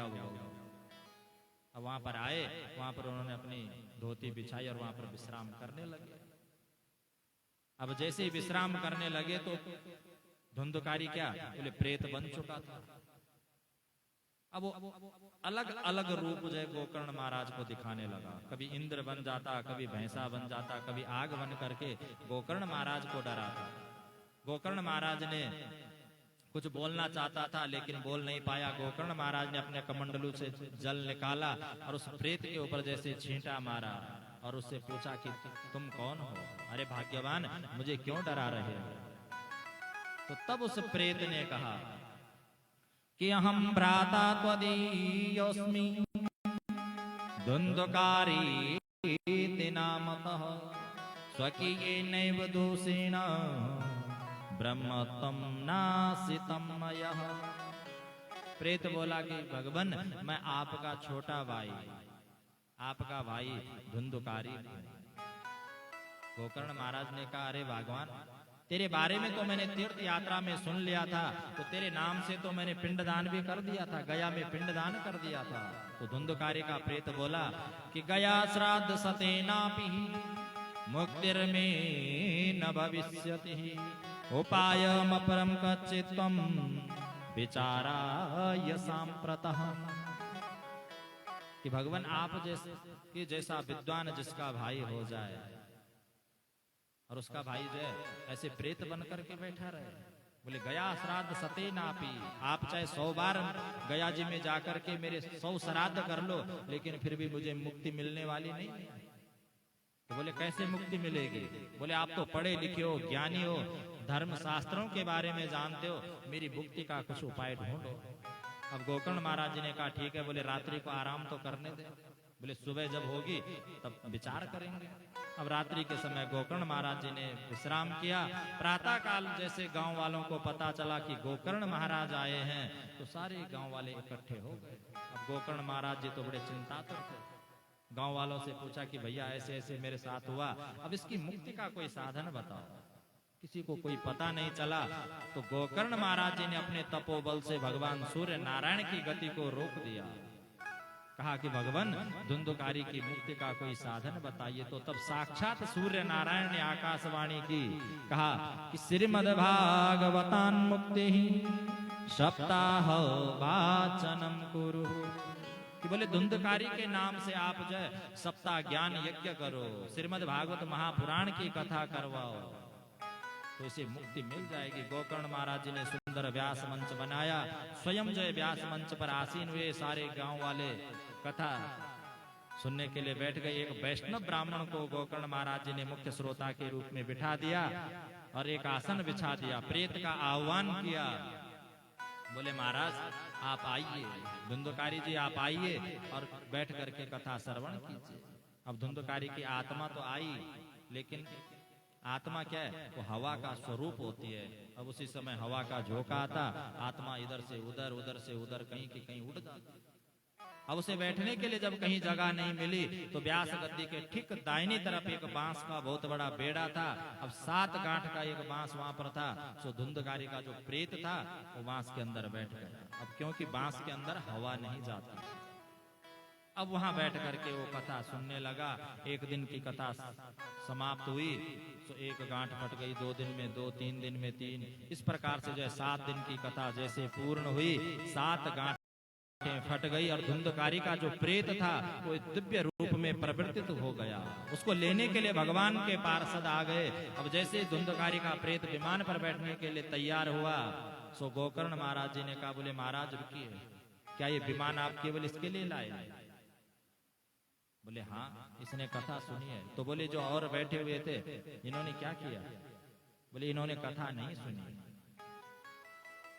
हुआ। अब वहां पर आए, वहां पर उन्होंने अपनी धोती बिछाई और वहां पर विश्राम करने लगे। अब जैसे ही विश्राम करने लगे तो धुंधकारी क्या बोले प्रेत बन चुका था। अब वो अलग अलग रूप जो है गोकर्ण महाराज को दिखाने लगा। कभी इंद्र बन जाता, कभी भैंसा बन जाता, कभी आग बन करके गोकर्ण महाराज को डराता। गोकर्ण महाराज ने कुछ बोलना चाहता था लेकिन बोल नहीं पाया। गोकर्ण महाराज ने अपने कमंडलू से जल निकाला और उस प्रेत के ऊपर जैसे छींटा मारा और उससे पूछा कि तुम कौन हो? अरे भाग्यवान, मुझे क्यों डरा रहे हो? तो तब उस प्रेत ने कहा कि अहम भ्राता त्वदीयोऽस्मि धुंधकारी नामतः स्वकीयेनैव दोषेण ब्रह्म तम नासितम मयः। प्रेत बोला कि भगवान, मैं आपका छोटा भाई, आपका भाई धुंधकारी। गोकर्ण महाराज ने कहा अरे भगवान, तेरे बारे में तो मैंने तीर्थ यात्रा में सुन लिया था, तो तेरे नाम से तो मैंने पिंडदान भी कर दिया था, गया में पिंडदान कर दिया था। तो धुंधकारी का प्रेत बोला कि गया श्राद्ध सतेनापि मुक्तिर्मे न भविष्यति उपायमपरम कच्चित् त्वं विचाराय सांप्रतः। कि भगवान आप जैसा विद्वान जिसका भाई हो जाए और उसका भाई जो है ऐसे प्रेत बन करके बैठा रहे। बोले गया श्राद्ध सते नापी, आप चाहे 100 बार गया जी में जाकर के मेरे 100 श्राद्ध कर लो, लेकिन फिर भी मुझे मुक्ति मिलने वाली नहीं। तो बोले कैसे मुक्ति मिलेगी? बोले आप तो पढ़े लिखे हो, ज्ञानी हो, धर्म शास्त्रों के बारे में जानते हो, मेरी मुक्ति का कुछ उपाय ढूंढो। अब गोकर्ण महाराज जी ने कहा ठीक है। बोले रात्रि को आराम तो करने दे। बोले सुबह जब होगी तब विचार करेंगे। अब रात्रि के समय गोकर्ण महाराज जी ने विश्राम किया। प्रातः काल जैसे गांव वालों को पता चला कि गोकर्ण महाराज आए हैं, तो सारे गांव वाले इकट्ठे हो गए। अब गोकर्ण महाराज जी तो बड़े चिंतातुर थे। गांव वालों से पूछा कि भैया ऐसे ऐसे मेरे साथ हुआ, अब इसकी मुक्ति का कोई साधन बताओ। किसी को कोई पता नहीं चला। तो गोकर्ण महाराज जी ने अपने तपोबल से भगवान सूर्य नारायण की गति को रोक दिया। कहा कि भगवान, धुंधकारी की मुक्ति का कोई साधन बताइए। तो तब साक्षात सूर्य नारायण ने आकाशवाणी की, कहा कि श्रीमद्भागवतान मुक्ति सप्ताह वाचनम कुरु। कि बोले धुंधकारी के नाम से आप जो है सप्ताह ज्ञान यज्ञ करो, श्रीमद् भागवत महापुराण की कथा करवाओ, तो इसे मुक्ति मिल जाएगी। गोकर्ण महाराज जी ने सुंदर व्यास मंच बनाया, स्वयं जो व्यास मंच पर आसीन हुए। सारे गांव वाले कथा सुनने के लिए बैठ गए। एक वैष्णव ब्राह्मण को गोकर्ण महाराज जी ने मुख्य श्रोता के रूप में बिठा दिया और एक आसन बिछा दिया। प्रेत का आह्वान किया। बोले महाराज आप आइए, धुंधकारी जी आप आइए और बैठ करके कथा श्रवण कीजिए। अब धुंधकारी की आत्मा तो आई, लेकिन आत्मा क्या है? वो हवा का स्वरूप होती है। अब उसी समय हवा का झोंका आता, आत्मा इधर से उधर, उधर से उधर, कहीं की कहीं उड़ जाती। अब उसे बैठने के लिए जब कहीं जगह नहीं मिली तो व्यास गद्दी के ठीक दाहिनी तरफ एक बांस का बहुत बड़ा बेड़ा था। अब 7 गांठ का एक बांस वहां पर था। सो धुंधकारी का जो प्रेत था वो बांस के अंदर बैठ गया। अब क्योंकि बांस के अंदर हवा नहीं जाती, अब वहां बैठ करके वो कथा सुनने लगा। एक दिन की कथा समाप्त हुई तो 1 गांठ फट गई, 2 दिन में 2, 3 दिन में 3, इस प्रकार से जो है 7 दिन की कथा जैसे पूर्ण हुई, 7 गांठ फट गई और धुंधकारी का जो प्रेत था वो दिव्य रूप में परिवर्तित हो गया। उसको लेने के लिए भगवान के पार्षद आ गए। अब जैसे धुंधकारी का प्रेत विमान पर बैठने के लिए तैयार हुआ, सो गोकर्ण महाराज जी ने कहा, बोले महाराज रुकिए, क्या ये विमान आप केवल इसके लिए लाए? बोले हाँ, इसने कथा सुनी है। तो बोले जो और बैठे हुए थे इन्होंने क्या किया? बोले इन्होंने कथा नहीं सुनी।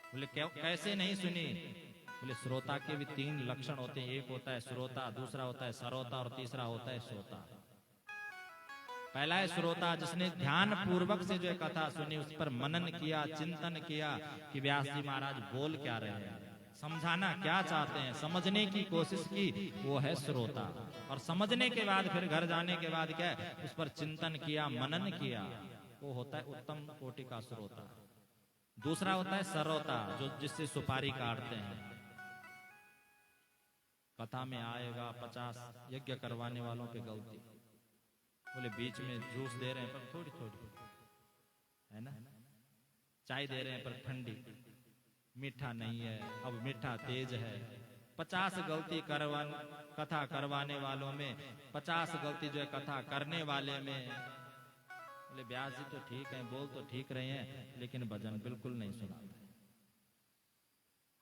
बोले कैसे नहीं सुनी? बोले श्रोता के भी 3 लक्षण होते हैं, एक होता है श्रोता, दूसरा होता है सरोता और तीसरा होता है श्रोता। पहला है श्रोता, जिसने ध्यान पूर्वक से जो कथा सुनी, उस पर मनन किया, चिंतन किया कि व्यास जी महाराज बोल क्या रहे हैं, समझाना क्या चाहते हैं, समझने की कोशिश की, वो है श्रोता। और समझने के बाद फिर घर जाने के बाद क्या है, उस पर चिंतन किया, मनन किया, वो होता है उत्तम कोटि का श्रोता। दूसरा होता है सरोता, जो जिससे सुपारी काटते हैं। कथा में आएगा 50 यज्ञ करवाने वालों पे गलती। बोले बीच में जूस दे रहे हैं पर थोड़ी थोड़ी है ना, चाय दे रहे हैं पर ठंडी, मीठा नहीं है, अब मीठा तेज है। 50 गलती कथा करवाने वालों में 50 गलती जो है कथा करने वाले में। बोले व्यास जी तो ठीक है, बोल तो ठीक रहे हैं, लेकिन भजन बिल्कुल नहीं सुनाते।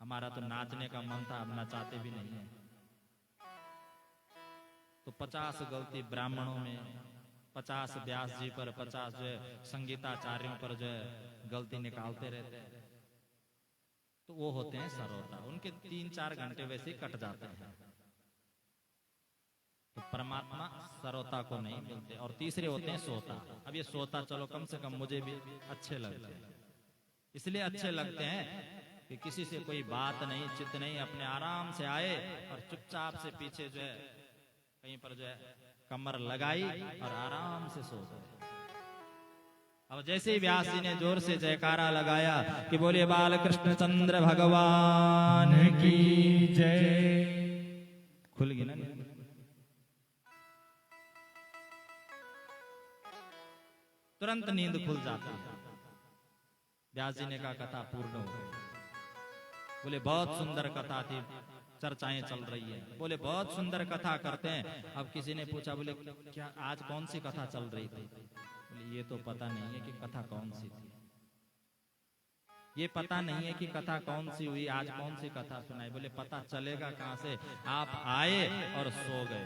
हमारा तो नाचने का मन था, अब नचाते भी नहीं है। तो 50 गलती ब्राह्मणों में, 50 व्यास जी पर, 50 जो है संगीताचार्यों पर जो है गलती निकालते रहते हैं। तो वो होते हैं सरोता, उनके 3-4 घंटे वैसे ही कट जाते हैं। तो परमात्मा सरोता को नहीं मिलते। और तीसरे होते हैं सोता। अब ये सोता चलो कम से कम मुझे भी अच्छे लगते हैं, इसलिए अच्छे लगते हैं कि किसी से कोई बात नहीं, चित नहीं, अपने आराम से आए और चुपचाप से पीछे जो है कहीं पर जो है कमर लगाई और आराम से सो गए। अब जैसे ही व्यास जी ने जोर से जयकारा लगाया कि बोलिए बाल कृष्ण चंद्र भगवान की जय, खुल गई ना नींद। तुरंत नींद खुल जाती है। व्यास जी ने कहा कथा पूर्ण हो गई। बोले बहुत सुंदर कथा थी, चर्चाएं चल रही है। बोले बहुत सुंदर कथा करते हैं। अब किसी ने पूछा, बोले क्या आज कौन सी कथा चल रही थी? बोले ये तो पता नहीं है कि कथा कौन सी थी, ये पता नहीं है कि कथा कौन सी हुई, आज कौन सी कथा सुनाई। बोले पता चलेगा कहां से, आप आए और सो गए।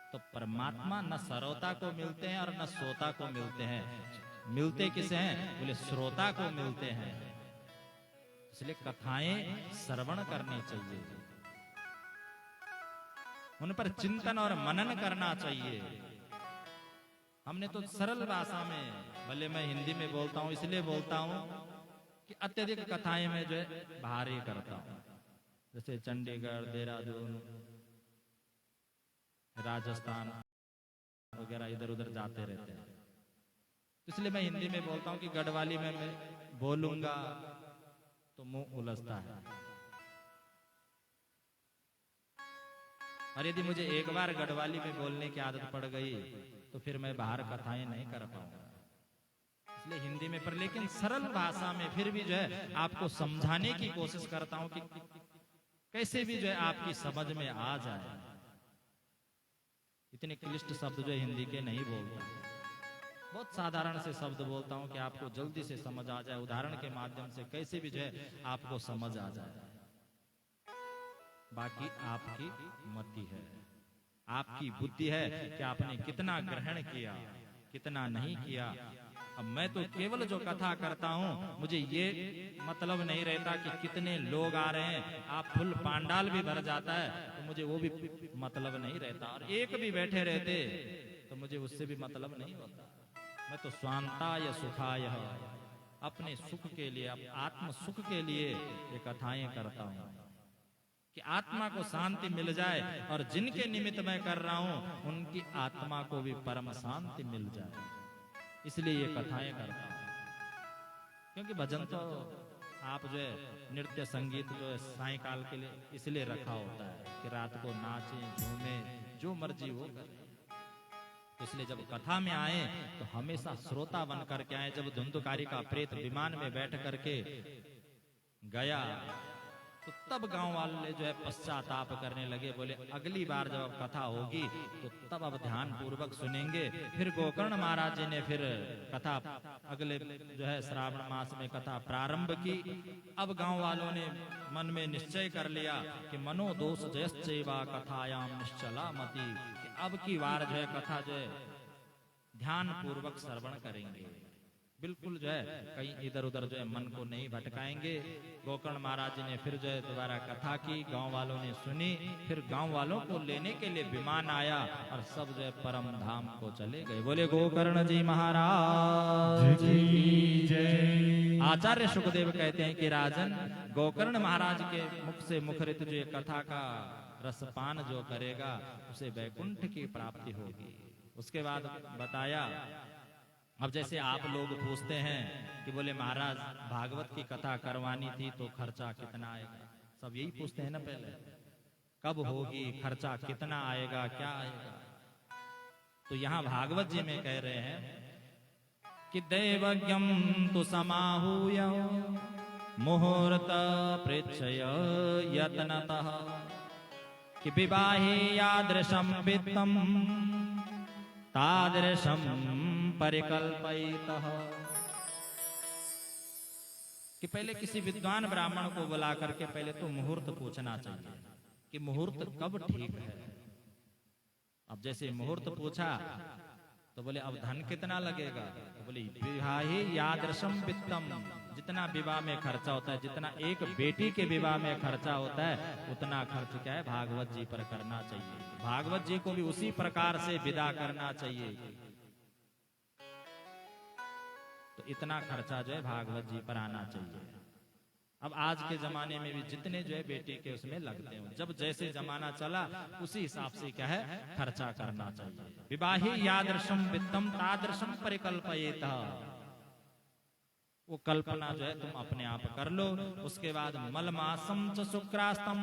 तो परमात्मा न सरोता को मिलते हैं और न सोता को मिलते हैं। मिलते किसे हैं? बोले श्रोता को मिलते हैं। इसलिए कथाएं श्रवण करनी चाहिए, उन पर चिंतन और मनन करना चाहिए। हमने तो सरल भाषा में, भले मैं हिंदी में बोलता हूं इसलिए बोलता हूं कि अत्यधिक कथाएं में जो है भारी करता हूं। जैसे चंडीगढ़, देहरादून, राजस्थान वगैरह इधर उधर जाते रहते हैं, इसलिए मैं हिंदी में बोलता हूं कि गढ़वाली में मैं बोलूंगा तो मुंह उलझता है। और यदि मुझे एक बार गढ़वाली में बोलने की आदत पड़ गई तो फिर मैं बाहर कथाएं नहीं कर पाऊंगा, इसलिए हिंदी में। पर लेकिन सरल भाषा में फिर भी जो है आपको समझाने की कोशिश करता हूं कि कैसे भी जो है आपकी समझ में आ जाए। इतने क्लिष्ट शब्द जो हिंदी के नहीं बोलता, बहुत साधारण से शब्द बोलता हूं कि आपको जल्दी से समझ आ जाए। उदाहरण के माध्यम से कैसे भी जो है आपको समझ आ जाए। बाकी आपकी मति है, आपकी बुद्धि है कि आपने कितना ग्रहण किया, कितना नहीं किया। अब मैं तो केवल जो कथा करता हूं, मुझे ये मतलब नहीं रहता कि कितने लोग आ रहे हैं। आप फुल पांडाल भी भर जाता है तो मुझे वो भी मतलब नहीं रहता, और एक भी बैठे रहते तो मुझे उससे भी मतलब नहीं होता। मैं तो स्वांताय सुखाय, अपने सुख के लिए, आत्म सुख के लिए ये कथाएं करता हूं कि आत्मा को शांति मिल जाए, और जिनके निमित्त मैं कर रहा हूं उनकी आत्मा को भी परम शांति मिल जाए, इसलिए ये कथाएं करता हूं। क्योंकि भजन तो आप जो है नृत्य संगीत जो है सायंकाल के लिए इसलिए रखा होता है कि रात को नाचें, झूमें, जो मर्जी हो करें। इसलिए जब कथा में आए तो हमेशा श्रोता बन करके आए। जब धुंधुकारी का प्रेत विमान में बैठ करके गया तो तब गांव वाले जो है पश्चाताप करने लगे। बोले अगली बार जब अब कथा होगी तो तब अब ध्यान पूर्वक सुनेंगे। फिर गोकर्ण महाराज जी ने फिर कथा अगले जो है श्रावण मास में कथा प्रारंभ की। अब गांव वालों ने मन में निश्चय कर लिया कि मनोदोष जयश्चैवा कथायाम निश्चला मति, कि अब की बार जो है कथा जो है ध्यान पूर्वक श्रवण करेंगे, बिल्कुल जो है कहीं इधर उधर जो है मन को नहीं भटकाएंगे। गोकर्ण महाराज जी ने फिर जो है दोबारा कथा की, गांव वालों ने सुनी। फिर गांव वालों को लेने के लिए विमान आया और सब जो है परम धाम को चले गए। बोले गोकर्ण जी महाराज की जय। आचार्य सुखदेव कहते हैं कि राजन, गोकर्ण महाराज के मुख से मुखरित जो कथा का रसपान जो करेगा उसे वैकुंठ की प्राप्ति होगी। उसके बाद बताया, अब जैसे आप लोग पूछते हैं कि बोले महाराज भागवत की कथा करवानी थी तो खर्चा कितना आएगा, सब यही पूछते हैं ना पहले। कब होगी, खर्चा कितना आएगा, क्या आएगा। तो यहां भागवत जी में कह रहे हैं कि दैवज्ञम तु समाहूय मुहूर्त पृच्छय यत्नतः कि विवाहे यादृशं वित्तम तादृशं परिकल्पयितः। कि पहले किसी विद्वान ब्राह्मण को बुला करके पहले तो मुहूर्त पूछना चाहिए कि मुहूर्त कब ठीक है। अब जैसे मुहूर्त पूछा तो बोले अब धन कितना लगेगा, तो बोले विवाहे यादृशम वित्तम, जितना विवाह में खर्चा होता है, जितना एक बेटी के विवाह में खर्चा होता है, उतना खर्च क्या है भागवत जी पर करना चाहिए। भागवत जी को भी उसी प्रकार से विदा करना चाहिए। तो इतना खर्चा जो है भागवत जी पर आना चाहिए। अब आज के जमाने में भी जितने जो है बेटी के उसमें लगते हो, जब जैसे जमाना चला उसी हिसाब से क्या है खर्चा करना चाहिए। विवाहे यादृशम वित्तम तादृशम परिकल्पयेत, वो कल्पना जो है तुम अपने आप कर लो। उसके बाद मलमासम च शुक्रास्तम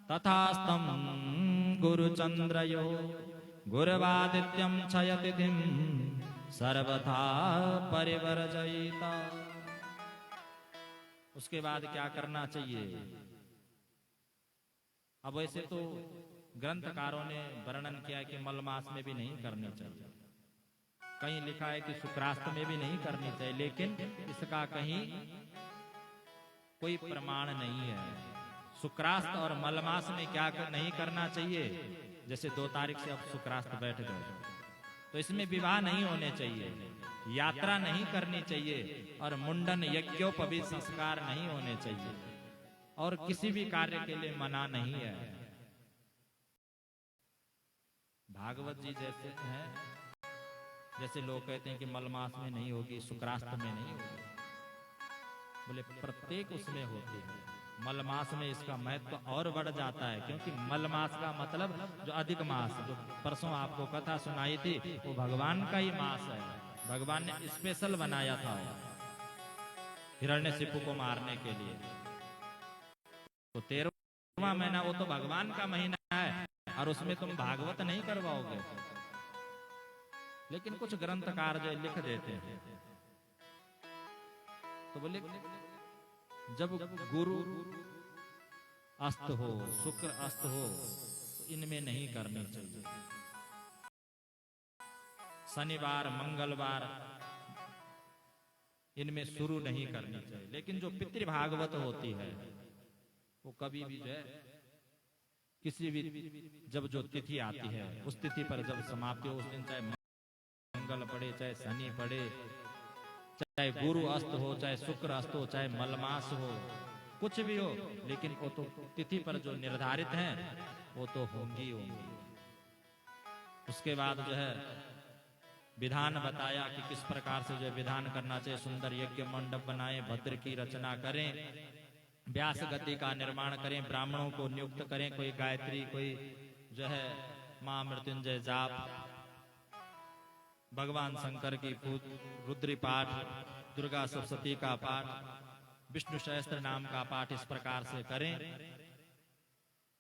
तथास्तम गुरुचंद्रयो गुरुवादित्यम क्षयतिथिम सर्वथा परिवर्जयिता। उसके बाद क्या करना चाहिए। अब वैसे तो ग्रंथकारों ने वर्णन किया है कि मलमास में भी नहीं करनी चाहिए, कहीं लिखा है कि शुक्रास्त में भी नहीं करनी चाहिए, लेकिन इसका कहीं कोई प्रमाण नहीं है। शुक्रास्त और मलमास में क्या नहीं करना चाहिए, जैसे 2 तारीख से अब शुक्रास्त बैठ गए तो इसमें विवाह नहीं होने चाहिए, यात्रा नहीं करनी चाहिए, और मुंडन यज्ञोपवीत संस्कार नहीं होने चाहिए, और किसी भी कार्य के लिए मना नहीं है। भागवत जी जैसे हैं, जैसे लोग कहते हैं कि मलमास में नहीं होगी, शुक्रास्त में नहीं होगी, बोले प्रत्येक उसमें होती है। मलमास में इसका महत्व और बढ़ जाता है, क्योंकि मलमास का मतलब जो अधिक मास, जो परसों आपको कथा सुनाई थी, वो भगवान का ही मास है। भगवान ने स्पेशल बनाया था हिरण्यशिपु को मारने के लिए। तो 13वां महीना वो तो भगवान का महीना है, और उसमें तुम भागवत नहीं करवाओगे। लेकिन कुछ ग्रंथकार जो लिख देते हैं, तो बोले जब गुरु अस्त हो, शुक्र अस्त हो, तो इनमें नहीं करनी चाहिए। शनिवार मंगलवार इनमें शुरू नहीं करनी चाहिए। लेकिन जो पितृभागवत होती है वो कभी भी जो है किसी भी जब जो तिथि आती है उस तिथि पर जब समाप्ति हो, उस दिन चाहे मंगल पड़े, चाहे शनि पड़े, चाहे गुरु अस्त हो, चाहे शुक्र अस्त हो, चाहे मलमास हो, कुछ भी हो, लेकिन वो तो तिथि पर जो निर्धारित हैं वो तो होंगी होंगी। उसके बाद जो है विधान बताया कि किस प्रकार से जो विधान करना चाहिए। सुंदर यज्ञ मंडप बनाएं, भद्र की रचना करें, व्यास गद्दी का निर्माण करें, ब्राह्मणों को नियुक्त करें, कोई गायत्री, कोई जो है मां मृत्युंजय जाप, भगवान शंकर की रुद्री पाठ, दुर्गा सप्तशती का पाठ, विष्णु सहस्त्र नाम का पाठ इस प्रकार से करें।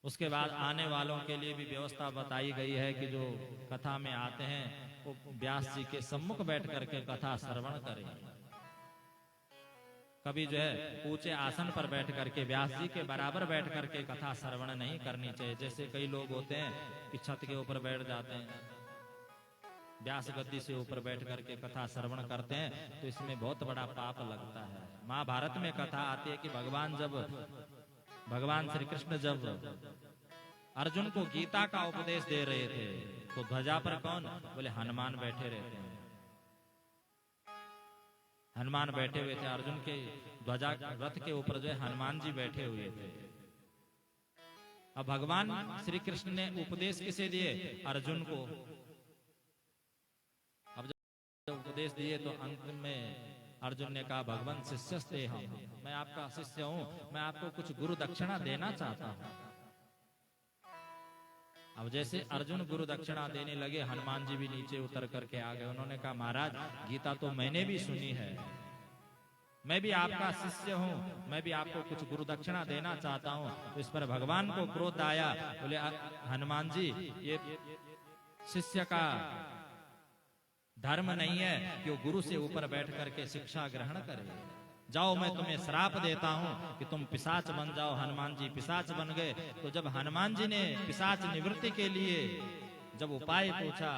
उसके बाद आने वालों के लिए भी व्यवस्था बताई गई है कि जो कथा में आते हैं वो व्यास जी के सम्मुख बैठ करके कथा श्रवण करें। कभी जो है ऊंचे आसन पर बैठ करके व्यास जी के बराबर बैठ करके कथा श्रवण नहीं करनी चाहिए। जैसे कई लोग होते हैं कि छत के ऊपर बैठ जाते हैं, व्यास गद्दी से ऊपर बैठ करके कथा श्रवण करते हैं, तो इसमें बहुत बड़ा पाप लगता है। महाभारत में कथा आती है कि भगवान श्री कृष्ण जब अर्जुन को गीता का उपदेश दे रहे थे तो ध्वजा पर कौन, बोले हनुमान बैठे रहते हैं। हनुमान बैठे हुए थे, अर्जुन के ध्वजा रथ के ऊपर जो है हनुमान जी बैठे हुए थे। अब भगवान श्री कृष्ण ने उपदेश किसे दिए, अर्जुन को। अब जब उपदेश दिए तो अंत में अर्जुन ने कहा भगवान शिष्यस्ते हम, मैं आपका शिष्य हूं, मैं आपको कुछ गुरु दक्षिणा देना चाहता हूं। अब जैसे अर्जुन गुरु दक्षिणा देने लगे, हनुमान जी भी नीचे उतर करके आ गए। उन्होंने कहा महाराज गीता तो मैंने भी सुनी है, मैं भी आपका शिष्य हूं, मैं भी आपको कुछ गुरु दक्षिणा देना चाहता हूं। तो इस पर भगवान को क्रोध आया। बोले हनुमान जी, ये शिष्य का धर्म नहीं है कि वो गुरु से ऊपर बैठ करके शिक्षा ग्रहण करे। जाओ, मैं तुम्हें श्राप देता हूं कि तुम पिशाच बन जाओ। हनुमान जी पिशाच बन गए। तो जब हनुमान जी ने पिशाच निवृत्ति के लिए जब उपाय पूछा,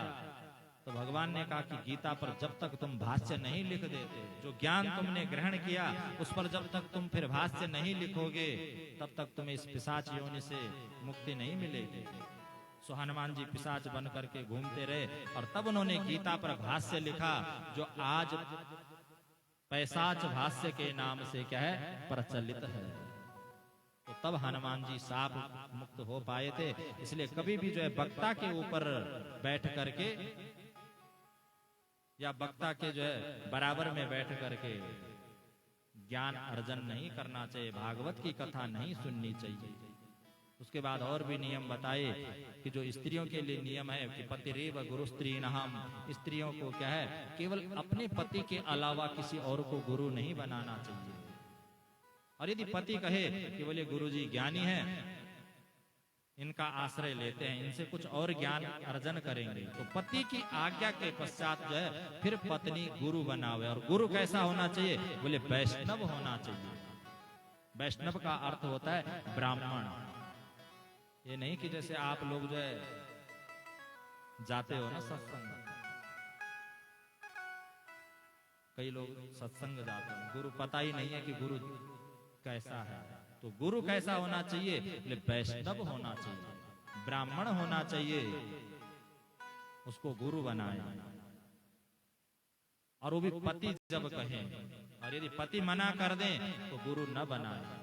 तो भगवान ने कहा कि गीता पर जब तक तुम भाष्य नहीं लिख देते, जो ज्ञान तुमने ग्रहण किया उस पर जब तक तुम फिर भाष्य नहीं लिखोगे, तब तक तुम्हें इस पिशाच योनि से मुक्ति नहीं मिलेगी। सो हनुमान जी पिशाच बन करके घूमते रहे और तब उन्होंने गीता पर भाष्य लिखा, जो आज पैसाच भाष्य के नाम से क्या है, प्रचलित है। तो तब हनुमान जी साप मुक्त हो पाए थे। इसलिए कभी भी जो है वक्ता के ऊपर बैठ करके या वक्ता के जो है बराबर में बैठ करके ज्ञान अर्जन नहीं करना चाहिए, भागवत की कथा नहीं सुननी चाहिए। उसके बाद और भी नियम बताए कि जो स्त्रियों के लिए नियम है कि पतिरेव गुरु स्त्रीणाम, स्त्रियों को क्या है, केवल अपने पति के अलावा किसी और को गुरु नहीं बनाना चाहिए। और यदि पति कहे कि बोले गुरुजी ज्ञानी हैं, इनका आश्रय लेते हैं, इनसे कुछ और ज्ञान अर्जन करेंगे, तो पति की आज्ञा के पश्चात जो है फिर पत्नी गुरु बनावे। और गुरु कैसा होना चाहिए, बोले वैष्णव होना चाहिए। वैष्णव का अर्थ होता है ब्राह्मण। ये नहीं कि जैसे आप लोग जो है जाते हो ना सत्संग, कई लोग सत्संग जाते हैं, गुरु पता ही नहीं है कि गुरु कैसा है। तो गुरु कैसा होना चाहिए, वैष्णव होना चाहिए, ब्राह्मण होना चाहिए, उसको गुरु बनाए। और वो भी पति जब कहें, और यदि पति मना कर दें तो गुरु न बनाए।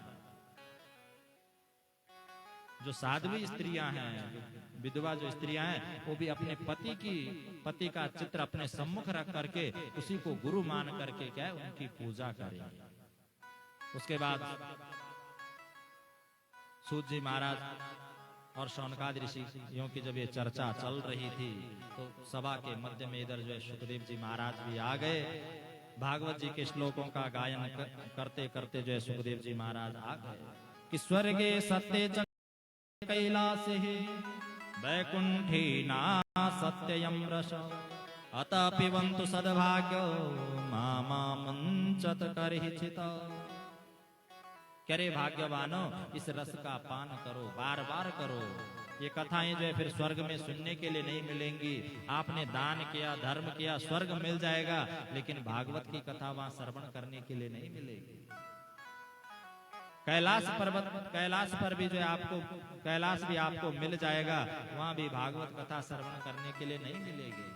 जो साध्वी स्त्रियां हैं, विधवा जो स्त्रियां हैं, वो भी अपने पति का चित्र अपने सम्मुख रख करके उसी को गुरु मान करके क्या है, उनकी पूजा करें। उसके बाद सूत जी महाराज और शौनकादि ऋषियों की जब ये चर्चा चल रही थी, तो सभा के मध्य में इधर जो है सुखदेव जी महाराज भी आ गए। भागवत जी के श्लोकों का गायन करते करते जो है सुखदेव जी महाराज आ गए कि स्वर्गे सत्य च कैलासे वैकुंठी ना सत्ययम रस अतः पिबन्तु सद्भाग्यो मामा मुञ्चत करहिचित। करे भाग्यवानो, इस रस का पान करो, बार बार करो। ये कथाएं जो है फिर स्वर्ग में सुनने के लिए नहीं मिलेंगी। आपने दान किया, धर्म किया, स्वर्ग मिल जाएगा, लेकिन भागवत की कथा वहां श्रवण करने के लिए नहीं मिलेगी। कैलाश पर्वत, कैलाश पर भी जो है आपको, कैलाश भी आपको मिल जाएगा, वहां भी भागवत कथा श्रवण करने के लिए नहीं मिलेगी।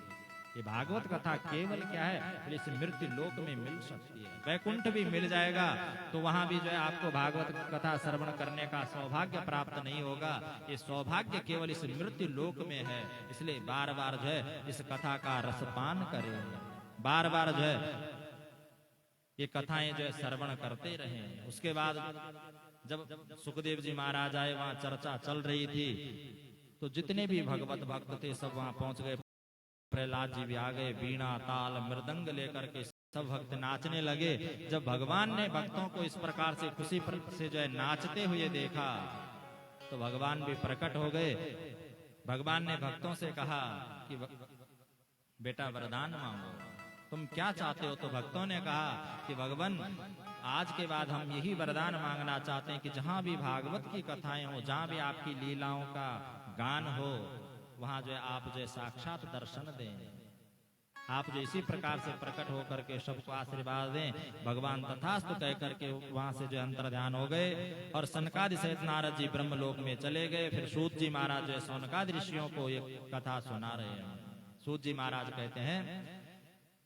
ये भागवत कथा केवल क्या है, इस मृत्यु लोक में मिल सकती है। वैकुंठ भी मिल जाएगा तो वहां भी जो है आपको भागवत कथा श्रवण करने का सौभाग्य प्राप्त नहीं होगा। ये सौभाग्य केवल इस मृत्यु लोक में है। इसलिए बार बार जो है इस कथा का रसपान करें, बार बार जो है ये कथाएं जो है श्रवण करते रहें। उसके बाद जब सुखदेव जी महाराज आए, वहां चर्चा चल रही थी, तो जितने भी भगवत भक्त थे सब वहां पहुंच गए। प्रहलाद जी भी आ गए, वीणा ताल मृदंग लेकर के सब भक्त नाचने लगे। जब भगवान ने भक्तों को इस प्रकार से खुशी से जो है नाचते हुए देखा, तो भगवान भी प्रकट हो गए। भगवान ने भक्तों से कहा कि बेटा वरदान मांगो, तुम क्या चाहते हो? तो भक्तों ने कहा कि भगवान, आज के बाद हम यही वरदान मांगना चाहते हैं कि जहां भी भागवत की कथाएं हो, जहां भी आपकी लीलाओं का गान हो, वहां जो है आप जो है साक्षात दर्शन दें। आप जो इसी प्रकार से प्रकट होकर के सबको आशीर्वाद दें। भगवान तथास्तु कह करके वहां से जो अंतर ध्यान हो गए और सनकादि सहित नारद जी ब्रह्मलोक में चले गए। फिर सूत जी महाराज जो है सौनकादि ऋषियों को एक कथा सुना रहे हैं। सूत जी महाराज कहते हैं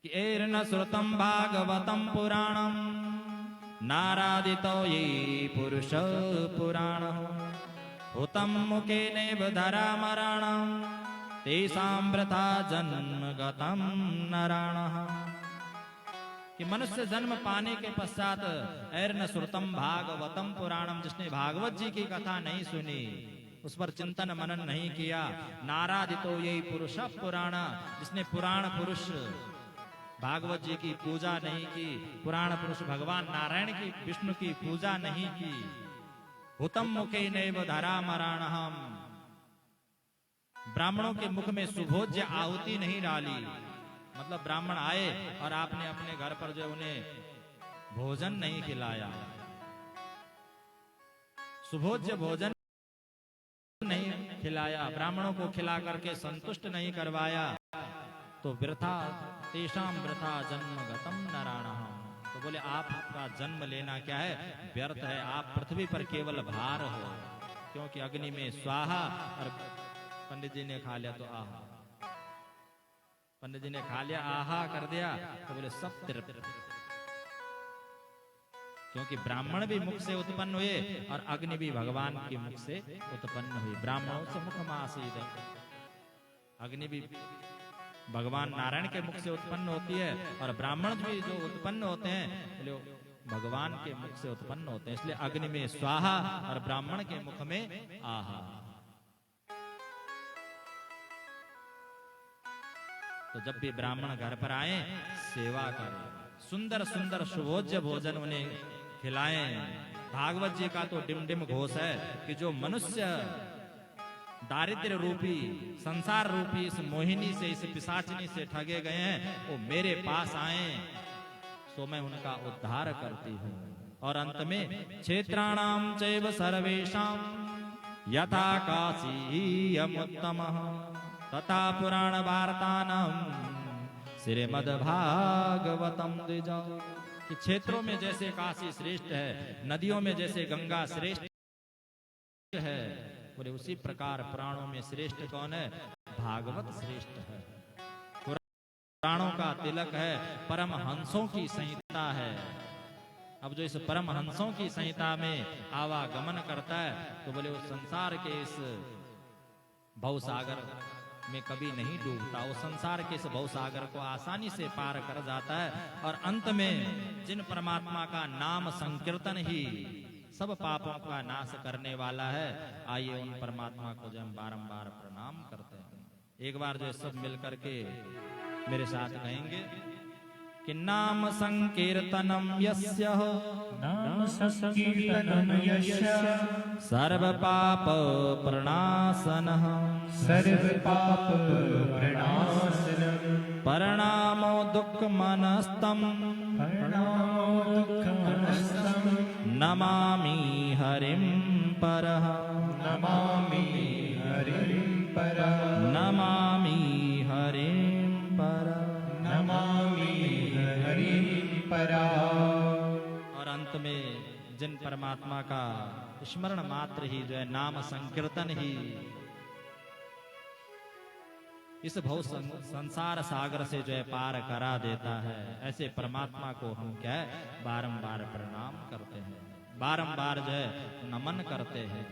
कि एर्न श्रुतम भागवतम पुराणम नारादितो ये पुरुष पुराण हुतम मुखेनेव धरामराणं तेषां वृथा जन्म गतम नराणः। कि मनुष्य जन्म पाने के पश्चात एर्न श्रुतम भागवतम पुराणम, जिसने भागवत जी की कथा नहीं सुनी, उस पर चिंतन मनन नहीं किया, नारादितो ये पुरुष पुराण, जिसने पुराण पुरुष भागवत जी की पूजा नहीं की, पुराण पुरुष भगवान नारायण की विष्णु की पूजा नहीं की। हुतम मुखे नैव धरा मराणहम, ब्राह्मणों के मुख में सुभोज्य आहुति नहीं डाली। मतलब ब्राह्मण आए और आपने अपने घर पर जो उन्हें भोजन नहीं खिलाया, सुभोज्य भोजन नहीं खिलाया, ब्राह्मणों को खिला करके संतुष्ट नहीं करवाया, तो वृथा तेषाम वृथा जन्म गतम नराणः। तो बोले आपका जन्म लेना क्या है, व्यर्थ है, आप पृथ्वी पर केवल भार हो। क्योंकि अग्नि में स्वाहा, और पंडित जी ने खा लिया तो आहा, पंडित जी ने खा लिया आहा कर दिया, तो बोले सब तृप्त। क्योंकि ब्राह्मण भी मुख से उत्पन्न हुए और अग्नि भी भगवान के मुख से उत्पन्न हुई। ब्राह्मणों से मुख मासीद, अग्नि भी भगवान नारायण के मुख से उत्पन्न होती है, और ब्राह्मण भी जो उत्पन्न होते हैं भगवान के मुख से उत्पन्न होते हैं। इसलिए अग्नि में स्वाहा और ब्राह्मण के मुख में आहा। तो जब भी ब्राह्मण घर पर आए, सेवा करें, सुंदर सुंदर सुभोज्य भोजन उन्हें खिलाएं। भागवत जी का तो डिमडिम घोष है कि जो मनुष्य दारिद्र्य रूपी, संसार रूपी इस मोहिनी से, इस पिशाचिनी से ठगे गए हैं, वो मेरे पास आए तो मैं उनका उद्धार करती हूँ। और अंत में क्षेत्राणाम चैव सर्वेषां यथा काशीयमुत्तमः तथा पुराण वार्तानां श्रीमद्भागवतम द्विजा। कि क्षेत्रों में जैसे काशी श्रेष्ठ है, नदियों में जैसे गंगा श्रेष्ठ है, बोले उसी प्रकार पुराणों में श्रेष्ठ कौन है, भागवत श्रेष्ठ है। पुराणों का तिलक है, परमहंसों की संहिता है। अब जो इस परमहंसों की संहिता में आवागमन करता है, तो बोले उस संसार के इस भवसागर में कभी नहीं डूबता, वो संसार के इस भवसागर को आसानी से पार कर जाता है। और अंत में जिन परमात्मा का नाम संकीर्तन ही सब पापों का नाश करने वाला है, आइए उन परमात्मा को जो हम बारंबार प्रणाम करते हैं। एक बार जो सब मिलकर के मेरे साथ कहेंगे कि नाम संकीर्तनम यस्य, नाम संकीर्तनम यस्य सर्व पाप प्रणाशनः, सर्व पाप प्रणाशनम्, परणामो दुःखमनस्तम्, परणामो दुःखमनस्तम्, नमामि हरिं परः, नमामि हरिं परः, नमामि हरिं परः, नमामि हरिं परः। और अंत में जिन परमात्मा का स्मरण मात्र ही जो है, नाम संकीर्तन ही इस भव संसार सागर से जो है पार करा देता है, ऐसे परमात्मा को हम क्या है बारंबार प्रणाम करते हैं, बारंबार जो है नमन करते हैं।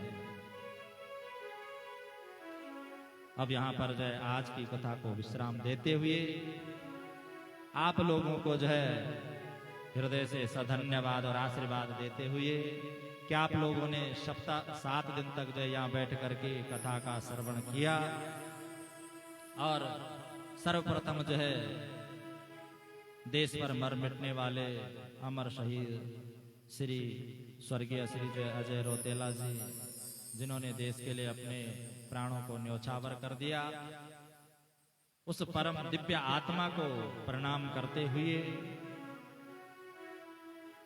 अब यहाँ पर जो है आज की कथा को विश्राम देते हुए आप लोगों को जो है हृदय से सधन्यवाद और आशीर्वाद देते हुए कि आप लोगों ने सप्ताह 7 दिन तक जो है यहाँ बैठ करके कथा का श्रवण किया। और सर्वप्रथम जो है देश पर मर मिटने वाले अमर शहीद श्री स्वर्गीय श्री जो अजय रौतेला जी, जिन्होंने देश के लिए अपने प्राणों को न्योछावर कर दिया, उस परम दिव्य आत्मा को प्रणाम करते हुए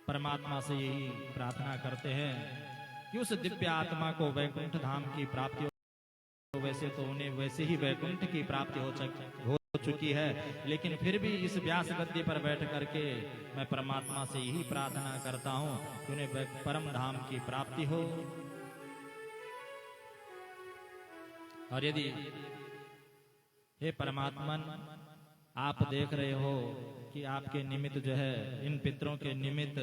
परमात्मा से यही प्रार्थना करते हैं कि उस दिव्य आत्मा को वैकुंठ धाम की प्राप्ति हो। वैसे तो उन्हें वैसे ही वैकुंठ की प्राप्ति हो चुकी है, लेकिन फिर भी इस व्यास गद्दी पर बैठ करके मैं परमात्मा से यही प्रार्थना करता हूँ कि उन्हें परम धाम की प्राप्ति हो। और यदि हे परमात्मन आप देख रहे हो कि आपके निमित्त जो है इन पितरों के निमित्त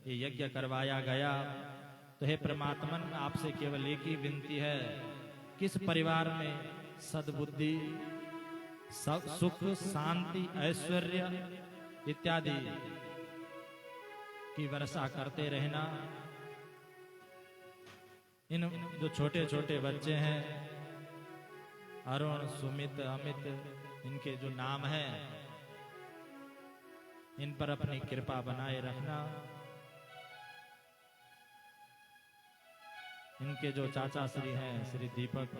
ये यज्ञ करवाया गया, तो हे परमात्मन आपसे केवल एक ही विनती है, किस परिवार में सद्बुद्धि, सुख, शांति, ऐश्वर्य इत्यादि की वर्षा करते रहना। इन जो छोटे छोटे बच्चे हैं अरुण, सुमित, अमित, इनके जो नाम हैं इन पर अपनी कृपा बनाए रखना। इनके जो चाचा श्री हैं श्री दीपक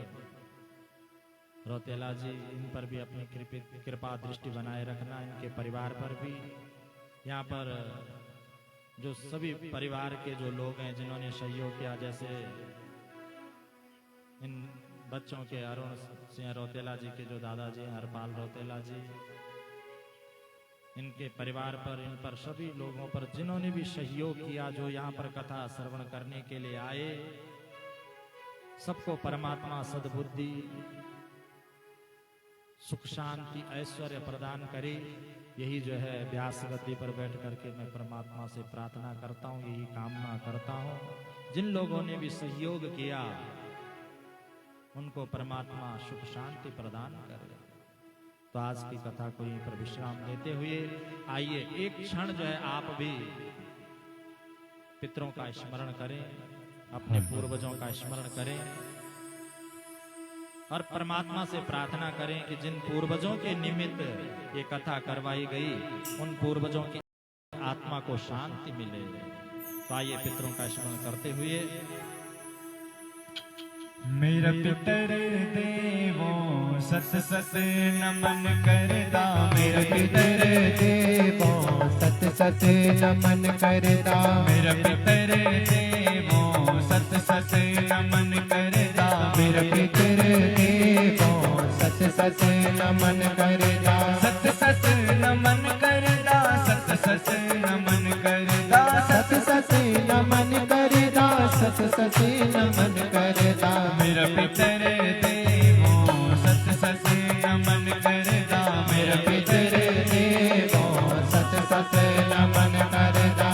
रौतेला जी, इन पर भी अपनी कृपा दृष्टि बनाए रखना। इनके परिवार पर भी, यहाँ पर जो सभी परिवार के जो लोग हैं जिन्होंने सहयोग किया, जैसे इन बच्चों के अरुण सिंह रौतेला जी के जो दादाजी हैं हरपाल रौतेला जी, इनके परिवार पर, इन पर सभी लोगों पर जिन्होंने भी सहयोग किया, जो यहाँ पर कथा श्रवण करने के लिए आए, सबको परमात्मा सद्बुद्धि सुख शांति ऐश्वर्य प्रदान करे। यही जो है व्यास गद्दी पर बैठ करके मैं परमात्मा से प्रार्थना करता हूँ, यही कामना करता हूँ। जिन लोगों ने भी सहयोग किया उनको परमात्मा सुख शांति प्रदान करे। तो आज की कथा को यहीं पर विश्राम देते हुए आइए एक क्षण जो है आप भी पितरों का स्मरण करें, अपने पूर्वजों का स्मरण करें और परमात्मा से प्रार्थना करें कि जिन पूर्वजों के निमित्त ये कथा करवाई गई उन पूर्वजों की आत्मा को शांति मिले। तो आइए पितरों का स्मरण करते हुए। मेरा पितर देवो सत सत नमन करदा, मेरा पितर देवो सत सत नमन करदा, मेरा पितर देवो सत सत नमन करदा, मेरा पितर देवो सत सत नमन करदा, सत सत नमन करदा, सत सत नमन करदा, सत सत नमन करदा, सत सत नमन करदा, मेरा पितर देवो सत सत नमन करदा, मेरा पितर देवो सत सत नमन करदा।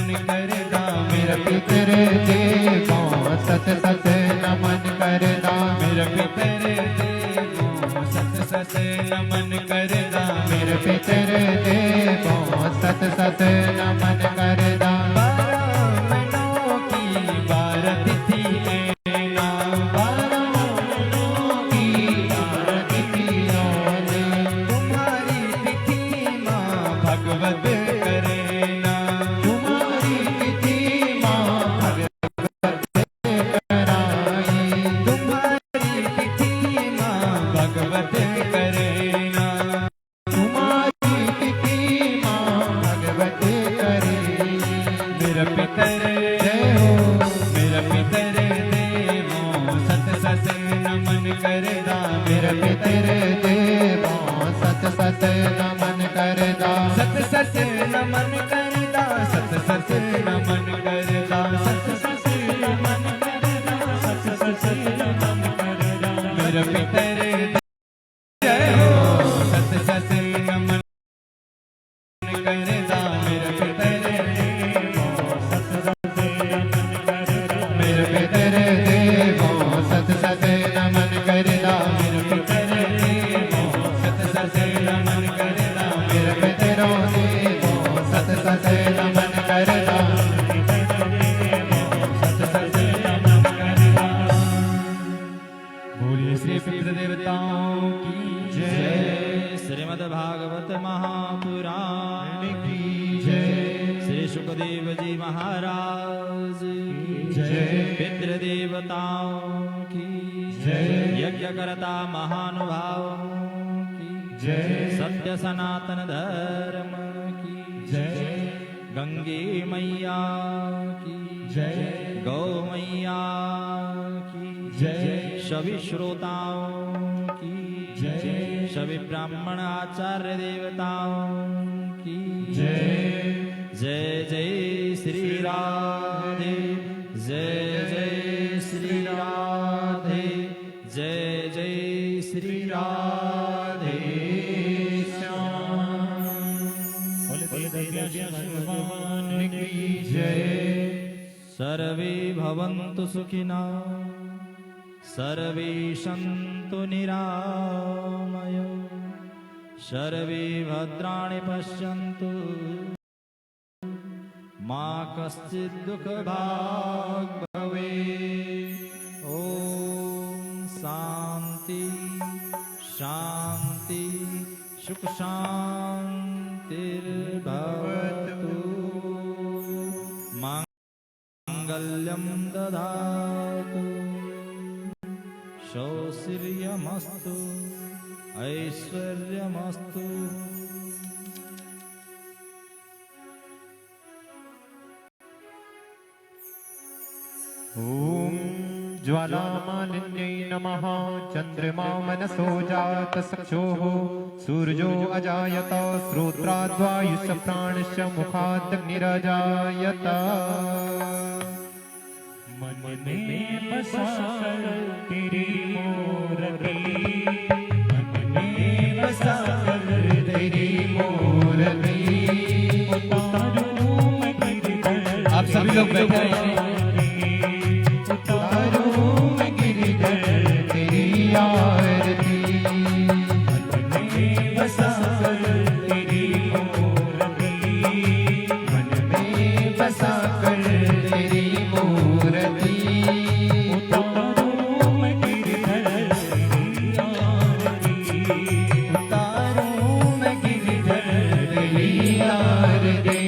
नमन करदा मेरा पितर देवों सत सत नमन करदा मेरा पितर देवों सत सत नमन करदा मेरा पितर देवों सत सत नमन करदा बारह की बारह तिथि लेना बारह की बारह तिथियों ने तुम्हारी तिथि माँ भगवत करेना तुम्हारी तिथि माँ भगवत कराई तुम्हारी तिथि माँ भगवत करेना तुम्हारी तिथि माँ भगवत करे मेरा पितर देवो मेरा पितर देवो सत सत नमन करदा मेरा पितर देवो सत सत नमन करदा सत सत नमन करदा सत सत नमन करदा सत सत नमन करदा सत सत नमन करदा मेरा पितर देवो सत सत नमन करदा मेरा पितर देवो सत सत नमन करदा मेरा पितर देवो सत सत नमन करदा मेरा पितर देवो सत सत नमन करदा मेरा पितर देवो सत सत नमन करदा सत सत नमन करदा बोलिए श्री पितृ देवताओं की जय श्रीमद् भागवत महापुराण की जय श्री सुखदेव जी महाराज की जय पितृदेवताओं की जय यज्ञकर्ता महानुभावों की जय सत्य सनातन धर्म की जय गंगे मैया की जय गौ मैया की जय सभी श्रोताओं की जय सभी ब्राह्मण आचार्य देवताओं की जय जय जय श्री राधे जय जय श्री राधे जय जय श्री राधे श्याम भगवान की जय सर्वे भवन्तु सुखिनः सर्वे सन्तु निरामयो सर्वे भद्राणि पश्यन्तु मा कश्चित् दुःखभाग् भवेत् ॐ शान्ति शान्ति सुख शान्तिर्भवतु माङ्गल्यं ददातु सौशीर्यमस्तु ऐश्वर्यमस्तु ॐ ज्वालामालिन्यै नमः चन्द्रमा मनसो जातचक्षुः सूर्यो अजायत श्रोत्राद्वायुश्च प्राणश्च मुखादग्निरजायत मन में बसा तेरी मूर्ति मन में बसा तेरी मूर्ति आप सभी लोग बैठे हैं आरती मन में बसा तेरी मूर्ति मन में बसा कर तेरी मूर्ति उतारूं मैं गिरधर तेरी आरती उतारूं मैं गिरधर तेरी आरती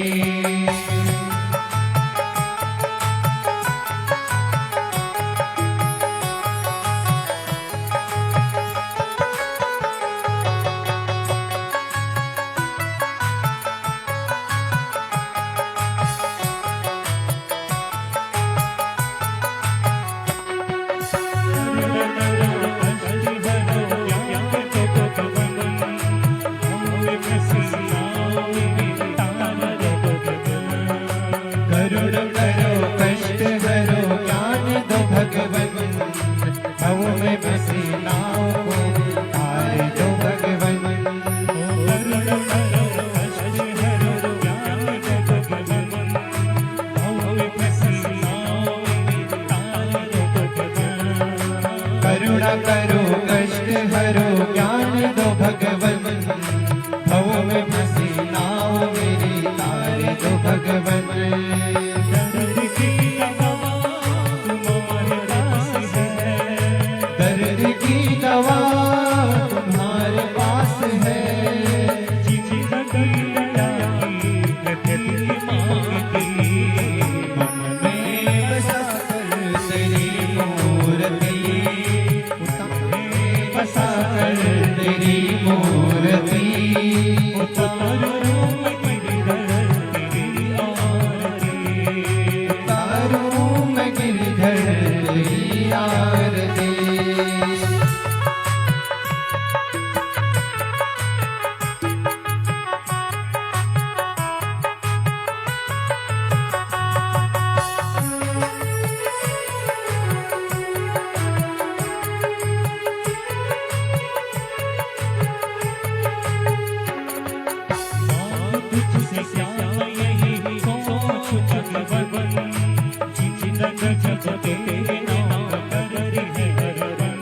जपते नाम कर है हरदम।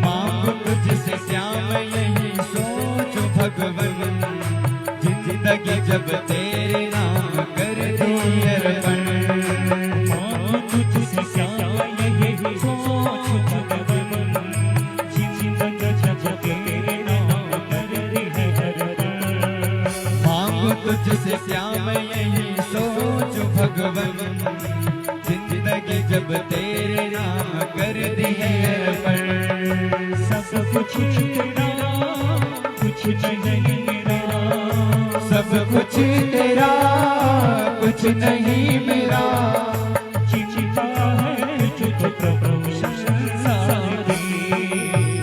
मांगो तुझसे श्याम यही सोच भगवन, जिंदगी जब तेरे नाम कर दी अर्पण। मांगो तुझसे श्याम यही सोच भगवन, जिंदगी जब तेरे नाम कर दी हरदम। मांगो तुझसे श्याम यही सोच भगवन, जिंदगी जब तेरे नाम कर दी है अर्पण। सब कुछ तेरा कुछ नहीं मेरा, सब कुछ तेरा कुछ नहीं मेरा। चिंता है तुझको प्रभु संसार की,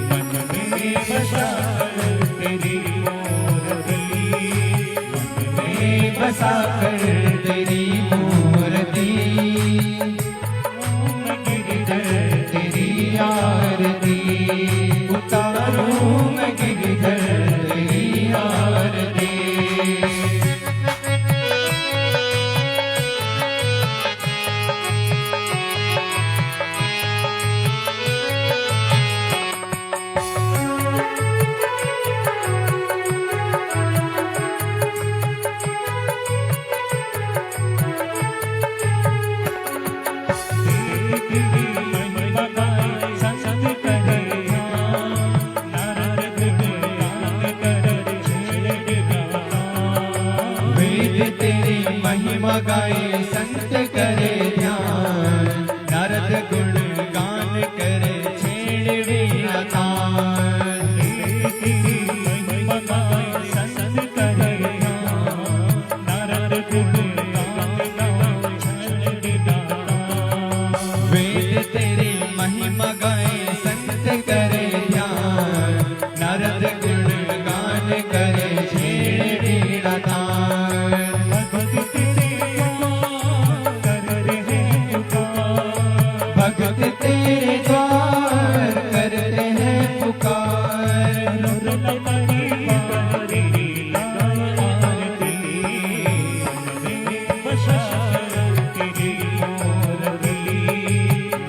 मन में बसा कर तेरी मूर्ति, मन में बसा कर तेरी मूर्ति। तेरी आरती उतारूं मैं गिरधर तेरी आरती। महिमा गाए संत करे ध्यान, नारद गुण गान करे छेड़ वीणा तान। महिमा गाए संत करे ध्यान, नारद गुण गान करे छेड़ वीणा तान। वेद तेरी महिमा गाए संत करे ध्यान, नारद गुण गान करे छेड़ वीणा तान। भगत तेरे द्वार करते हैं पुकार।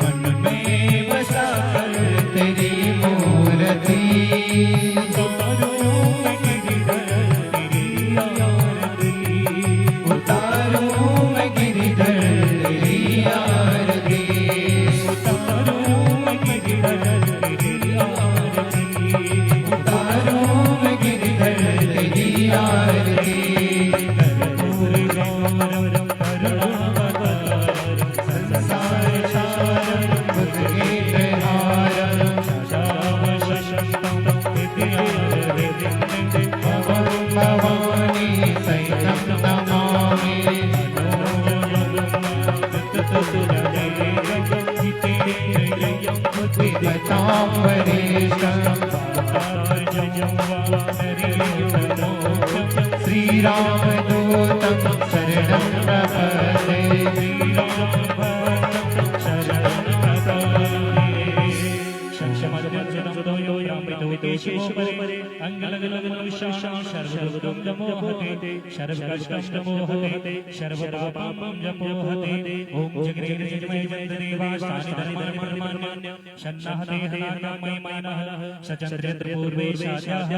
मन में बसा कर तेरी मूर्ति, उतारूं मैं गिरधर तेरी आरती। भवानी सैनं नमामि, श्री राम दूतं शरणं प्रपद्ये। सर्वकष्टमोहते सर्वपापं जपोहते। ओम जगदेव शन्नाहते हनामय मानः सचन्द्र पूर्वे शास्याः।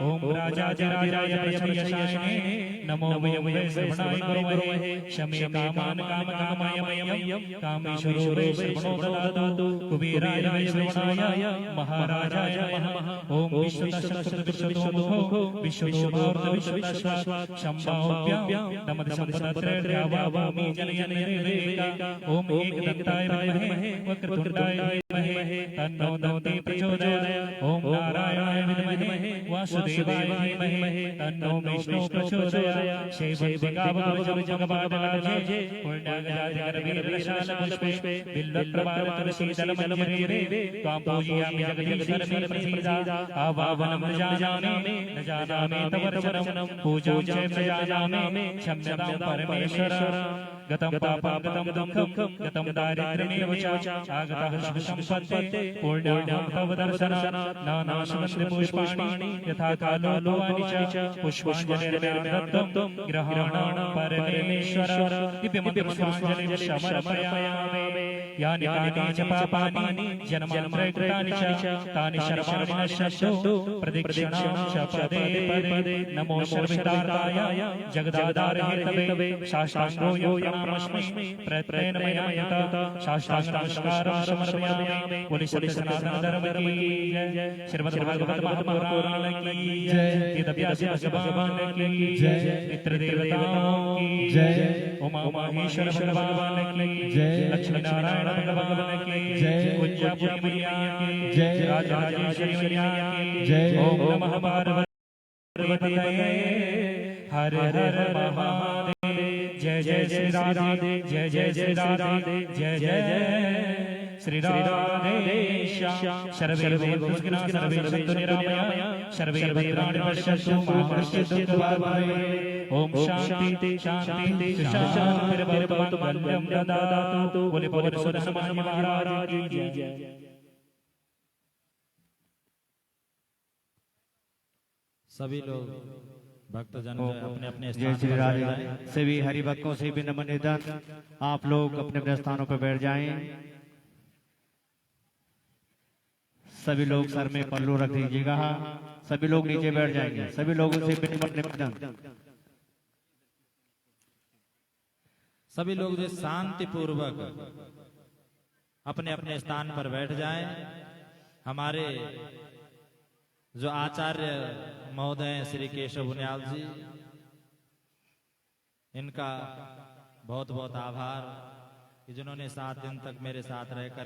ओम राजाय यशयशायने नमो वै श्रवणाय गुरुमहे। शमे कामान् कामकामयमयं कामेश्वरो श्रवणो ददातु। कुबेराय श्रवणाय महाराजाय नमः। ओम विश्वतोमुखो विश्वतोमुखो शम्भाभ्यां नमः संपदत्रयावामि जनयनेरेका। ओम एकदन्ताय विद्महे वक्रतुण्डाय धीमहि तन्नो दन्ति प्रचोदयात्। ओम नारायणाय विद्महे वासुदेवाय धीमहि तन्नो विष्णुः प्रचोदयात्। शैवैर्भगावजगपाटलाजे पुण्यागजाजगरवीरशालपुष्पे बिल्वप्रभावतुलसीदलमञ्जरीरे त्वां पूजयामि जगदीश्वर मे प्रसीदा। आवाहनं न जानामि तव वचनं पूजां च जानामि क्षम्यतां परमेश्वर। गतं पापं गतं दुःखं गतं दारिद्र्यमेव च आगतः शुभसम्पत्ते पूर्णाहं तव दर्शनात् नानासुगन्धपुष्पाणि यथा कालो भवानि च पुष्पाञ्जलिर्दत्तं ग्रहाणां परमेश्वर दिव्यमन्त्रपुष्पाञ्जलिं समर्पयामि यानि कानि च पापानि जन्मान्तरकृतानि च तानि सर्वाणि नश्यन्तु प्रदक्षिणां च पदे पदे नमो सर्वहितार्थाय जगदाधार हेतवे साष्टांगो यो प्रणामस्मि प्रत्येन मया यथा साष्टांग नमस्कारं समर्पयामि बोले सत्य सनातन धर्म की जय श्रीमद् भागवत महापुराण की जय वेदव्यास भगवान की जय मित्र देवताओं की जय उमा महेश्वर भगवान की जय लक्ष्मी नारायण भगवान की जय उज्जैन मैया की जय राजराजेश्वरी मैया की जय ओम नमः पार्वती हर हर महादेव जय जय श्री राधे जय जय श्री राधे जय जय श्री राधे श्याम सर्वे भूतगणा सर्वे सन्तु निरामया सर्वे भद्राणि पश्यन्तु मा कश्चित् दुःखभाग् ओम शांति शांति शांतिर्भवतु मंगलम ददातु बोले बोले सुदर्शन महाराज की जय। सभी लोग भक्तजन अपने अपने जय श्री राधे। सभी हरि भक्तों से भी नमन निधन। आप लोग अपने अपने स्थानों पर बैठ जाएं। सभी लोग सर में पल्लू रख दीजिएगा। सभी लोग नीचे बैठ जाएंगे। सभी लोगों से भी नमन निधन। सभी लोग जो शांति पूर्वक अपने अपने स्थान पर बैठ जाएं। हमारे जो आचार्य महोदय श्री केशव बुनियाल जी, इनका बहुत बहुत आभार कि जिन्होंने 7 दिन तक मेरे साथ रहकर